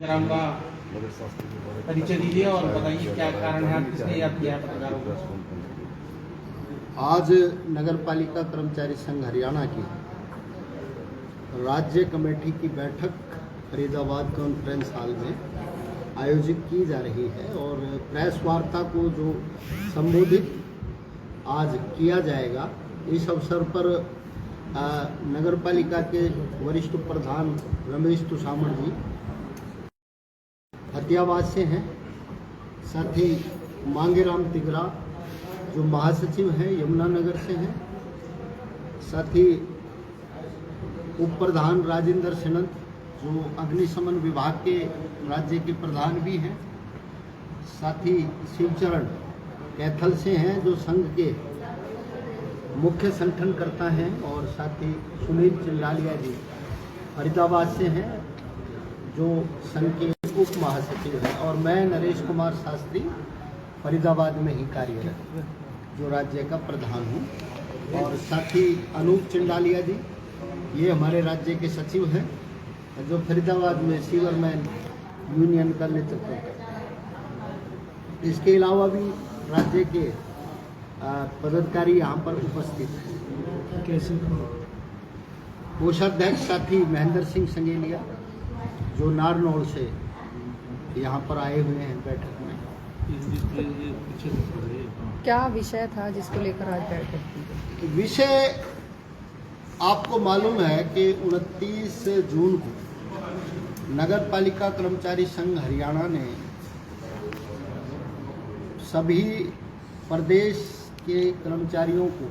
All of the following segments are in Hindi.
ग्राम का परिचय दीजिए और बताइए क्या कारण है, किसने याद किया पत्रकारों को। आज नगर पालिका कर्मचारी संघ हरियाणा की राज्य कमेटी की बैठक फरीदाबाद कॉन्फ्रेंस हॉल में आयोजित की जा रही है और प्रेस वार्ता को जो संबोधित आज किया जाएगा, इस अवसर पर नगर पालिका के वरिष्ठ प्रधान रमेश तुषामण जी फतेहाबाद से हैं, साथ ही मांगेराम तिगरा जो महासचिव हैं यमुनानगर से हैं, साथ ही उप प्रधान राजेंद्र सिनंद जो अग्निशमन विभाग के राज्य के प्रधान भी हैं, साथ ही शिवचरण कैथल से हैं जो संघ के मुख्य संगठनकर्ता हैं, और साथ ही सुनील चिल्लालिया जी फरीदाबाद से हैं जो संघ के उप महासचिव हैं, और मैं नरेश कुमार शास्त्री फरीदाबाद में ही कार्यरत जो राज्य का प्रधान हूँ, और साथ ही अनूप चिंडालिया जी ये हमारे राज्य के सचिव हैं जो फरीदाबाद में सीवरमैन यूनियन का नेतृत्व करते हैं। इसके अलावा भी राज्य के पदाधिकारी यहाँ पर उपस्थित हैं। कैसे कोषाध्यक्ष साथी महेंद्र सिंह संगेलिया जो नारनौल से यहाँ पर आए हुए हैं बैठक में। क्या विषय था जिसको लेकर आज बैठक की? विषय आपको मालूम है कि 29 जून को नगर पालिका कर्मचारी संघ हरियाणा ने सभी प्रदेश के कर्मचारियों को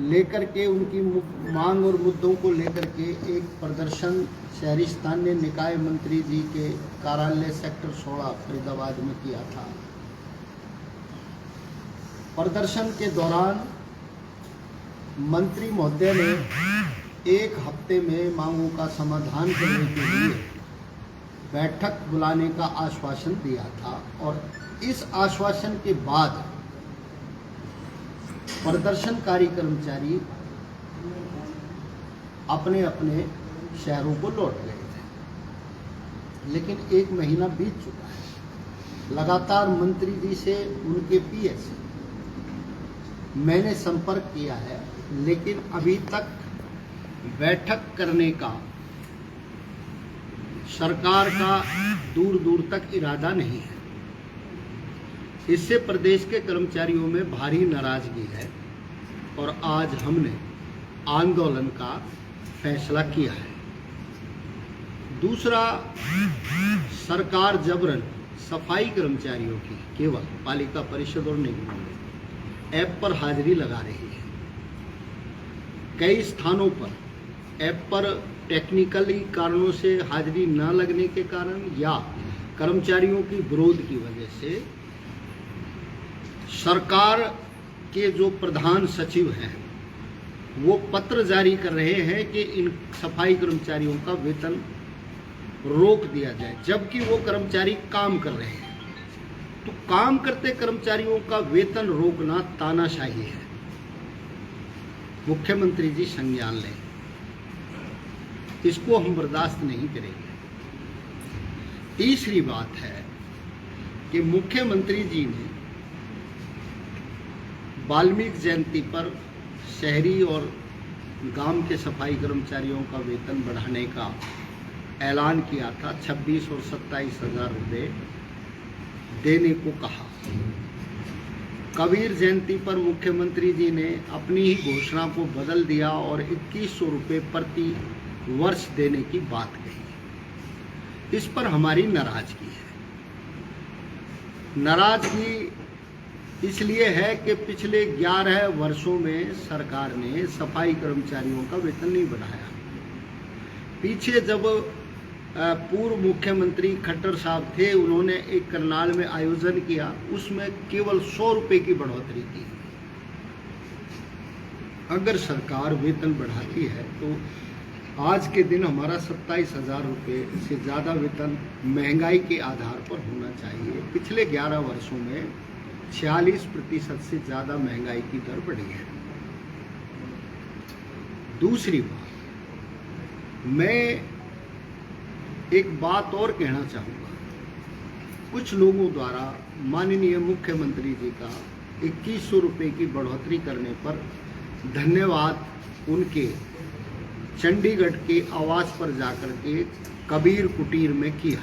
लेकर के उनकी मांग और मुद्दों को लेकर के एक प्रदर्शन शहरी स्थानीय निकाय मंत्री जी के कार्यालय सेक्टर 16 फरीदाबाद में किया था। प्रदर्शन के दौरान मंत्री महोदय ने एक हफ्ते में मांगों का समाधान करने के लिए बैठक बुलाने का आश्वासन दिया था, और इस आश्वासन के बाद प्रदर्शनकारी कर्मचारी अपने अपने शहरों को लौट गए थे। लेकिन एक महीना बीत चुका है, लगातार मंत्री जी से उनके पीएस से मैंने संपर्क किया है, लेकिन अभी तक बैठक करने का सरकार का दूर दूर तक इरादा नहीं है। इससे प्रदेश के कर्मचारियों में भारी नाराजगी है और आज हमने आंदोलन का फैसला किया है। दूसरा, सरकार जबरन सफाई कर्मचारियों की केवल पालिका परिषद और निगमों में ऐप पर हाजिरी लगा रही है। कई स्थानों पर ऐप पर टेक्निकली कारणों से हाजिरी न लगने के कारण या कर्मचारियों की विरोध की वजह से सरकार के जो प्रधान सचिव हैं वो पत्र जारी कर रहे हैं कि इन सफाई कर्मचारियों का वेतन रोक दिया जाए, जबकि वो कर्मचारी काम कर रहे हैं। तो काम करते कर्मचारियों का वेतन रोकना तानाशाही है। मुख्यमंत्री जी संज्ञान लें, इसको हम बर्दाश्त नहीं करेंगे। तीसरी बात है कि मुख्यमंत्री जी ने वाल्मीकि जयंती पर शहरी और गांव के सफाई कर्मचारियों का वेतन बढ़ाने का ऐलान किया था। 26 और 27 हजार रुपये देने को कहा। कबीर जयंती पर मुख्यमंत्री जी ने अपनी ही घोषणा को बदल दिया और 2100 रुपये प्रति वर्ष देने की बात कही। इस पर हमारी नाराजगी है। नाराजगी इसलिए है कि पिछले 11 वर्षों में सरकार ने सफाई कर्मचारियों का वेतन नहीं बढ़ाया। पीछे जब पूर्व मुख्यमंत्री खट्टर साहब थे, उन्होंने एक करनाल में आयोजन किया, उसमें केवल 100 रुपये की बढ़ोतरी की। अगर सरकार वेतन बढ़ाती है तो आज के दिन हमारा 27 हजार रुपये से ज़्यादा वेतन महंगाई के आधार पर होना चाहिए। पिछले 11 वर्षों में 46% से ज़्यादा महंगाई की दर बढ़ी है। दूसरी बात, मैं एक बात और कहना चाहूँगा। कुछ लोगों द्वारा माननीय मुख्यमंत्री जी का 2100 रुपये की बढ़ोतरी करने पर धन्यवाद उनके चंडीगढ़ के आवास पर जाकर के कबीर कुटीर में किया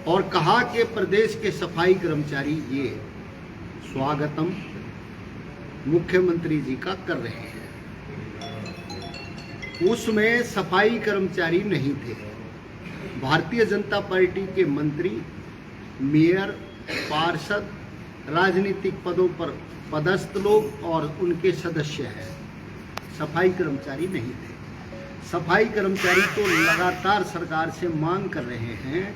और कहा कि प्रदेश के सफाई कर्मचारी ये स्वागतम मुख्यमंत्री जी का कर रहे हैं। उसमें सफाई कर्मचारी नहीं थे, भारतीय जनता पार्टी के मंत्री, मेयर, पार्षद, राजनीतिक पदों पर पदस्थ लोग और उनके सदस्य हैं। सफाई कर्मचारी नहीं थे। सफाई कर्मचारी तो लगातार सरकार से मांग कर रहे हैं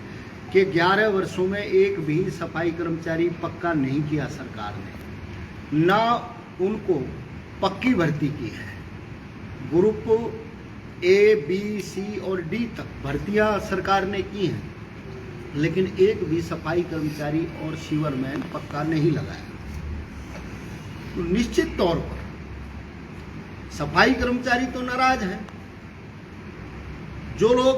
कि 11 वर्षों में एक भी सफाई कर्मचारी पक्का नहीं किया सरकार ने, ना उनको पक्की भर्ती की है। ग्रुप A, B, C और D तक भर्तियां सरकार ने की हैं, लेकिन एक भी सफाई कर्मचारी और सीवरमैन पक्का नहीं लगाया। तो निश्चित तौर पर सफाई कर्मचारी तो नाराज हैं। जो लोग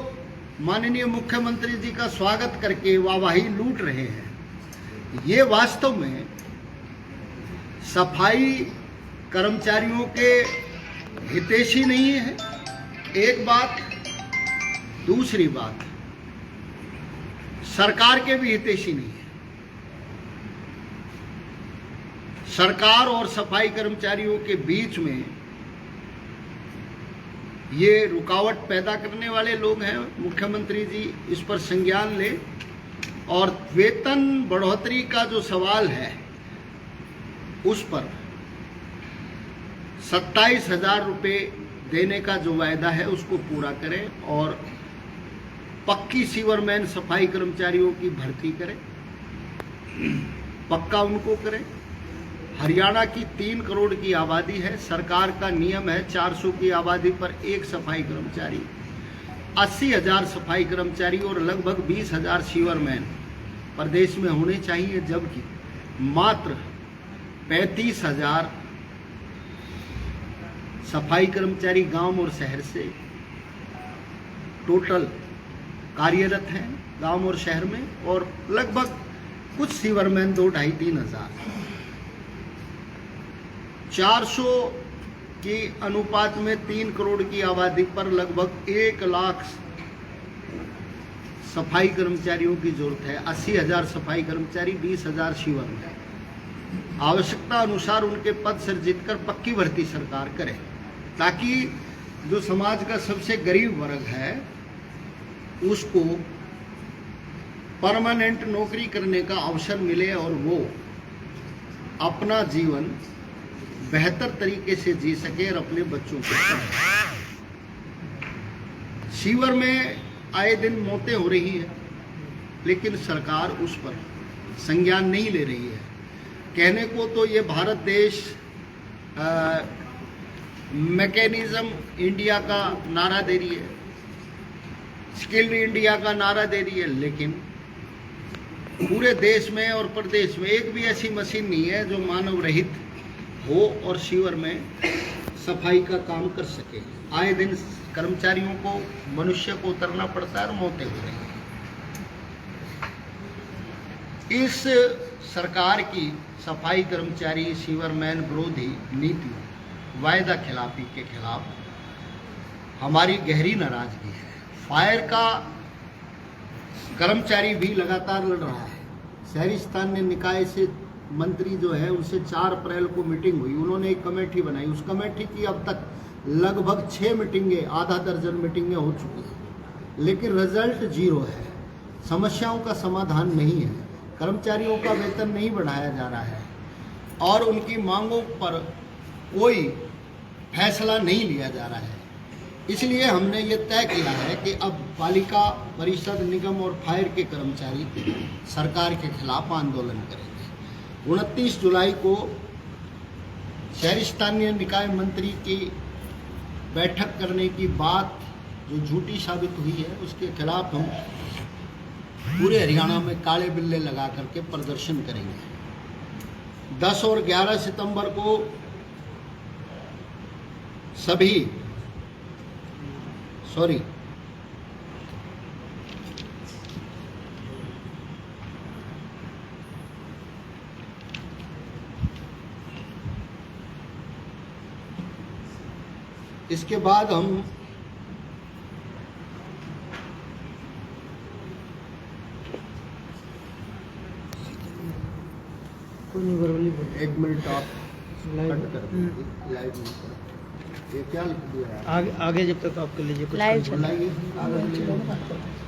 माननीय मुख्यमंत्री जी का स्वागत करके वाहवाही लूट रहे हैं, ये वास्तव में सफाई कर्मचारियों के हितैषी नहीं है। एक बात, दूसरी बात, सरकार के भी हितैषी नहीं है। सरकार और सफाई कर्मचारियों के बीच में ये रुकावट पैदा करने वाले लोग हैं। मुख्यमंत्री जी इस पर संज्ञान ले और वेतन बढ़ोतरी का जो सवाल है उस पर 27,000 रुपये देने का जो वायदा है उसको पूरा करें और पक्की सीवरमैन सफाई कर्मचारियों की भर्ती करें, पक्का उनको करें। हरियाणा की 3 करोड़ की आबादी है। सरकार का नियम है 400 की आबादी पर एक सफाई कर्मचारी। 80,000 सफाई कर्मचारी और लगभग 20,000 सीवरमैन प्रदेश में होने चाहिए, जबकि मात्र 35,000 सफाई कर्मचारी गांव और शहर से टोटल कार्यरत हैं गांव और शहर में, और लगभग कुछ सीवरमैन 2-2.5-3 हज़ार। 400 के अनुपात में 3 करोड़ की आबादी पर लगभग 1 लाख सफाई कर्मचारियों की जरूरत है। 80,000 सफाई कर्मचारी, 20,000 सीवरमैन। आवश्यकता अनुसार उनके पद सृजित कर पक्की भर्ती सरकार करे, ताकि जो समाज का सबसे गरीब वर्ग है उसको परमानेंट नौकरी करने का अवसर मिले और वो अपना जीवन बेहतर तरीके से जी सके और अपने बच्चों को पढ़ाए। सीवर में आए दिन मौतें हो रही है, लेकिन सरकार उस पर संज्ञान नहीं ले रही है। कहने को तो ये भारत देश मैकेनिज्म इंडिया का नारा दे रही है, स्किल्ड इंडिया का नारा दे रही है, लेकिन पूरे देश में और प्रदेश में एक भी ऐसी मशीन नहीं है जो मानव रहित हो और सीवर में सफाई का काम कर सके। आए दिन कर्मचारियों को, मनुष्य को उतरना पड़ता है और मौतें हो रही हैं। इस सरकार की सफाई कर्मचारी सीवरमैन विरोधी नीति, वायदा खिलाफी के खिलाफ हमारी गहरी नाराजगी है। फायर का कर्मचारी भी लगातार लड़ रहा है। शहरी स्थानीय निकाय से मंत्री जो है उनसे 4 अप्रैल को मीटिंग हुई, उन्होंने एक कमेटी बनाई। उस कमेटी की अब तक लगभग 6 मीटिंगें, आधा दर्जन मीटिंगें हो चुकी हैं, लेकिन रिजल्ट 0 है। समस्याओं का समाधान नहीं है, कर्मचारियों का वेतन नहीं बढ़ाया जा रहा है और उनकी मांगों पर कोई फैसला नहीं लिया जा रहा है। इसलिए हमने ये तय किया है कि अब पालिका परिषद, निगम और फायर के कर्मचारी सरकार के खिलाफ आंदोलन करेंगे। 29 जुलाई को शहरी स्थानीय निकाय मंत्री की बैठक करने की बात जो झूठी साबित हुई है, उसके खिलाफ हम पूरे हरियाणा में काले बिल्ले लगा करके प्रदर्शन करेंगे। 10 और 11 सितंबर को सभी सॉरी। इसके बाद हम एक मिनट आप कट कर दीजिए लाइव में। ये क्या लिख दिया है? आगे जब तक आप कर लीजिए लाइव चल बुलाइए आगे। रहा है।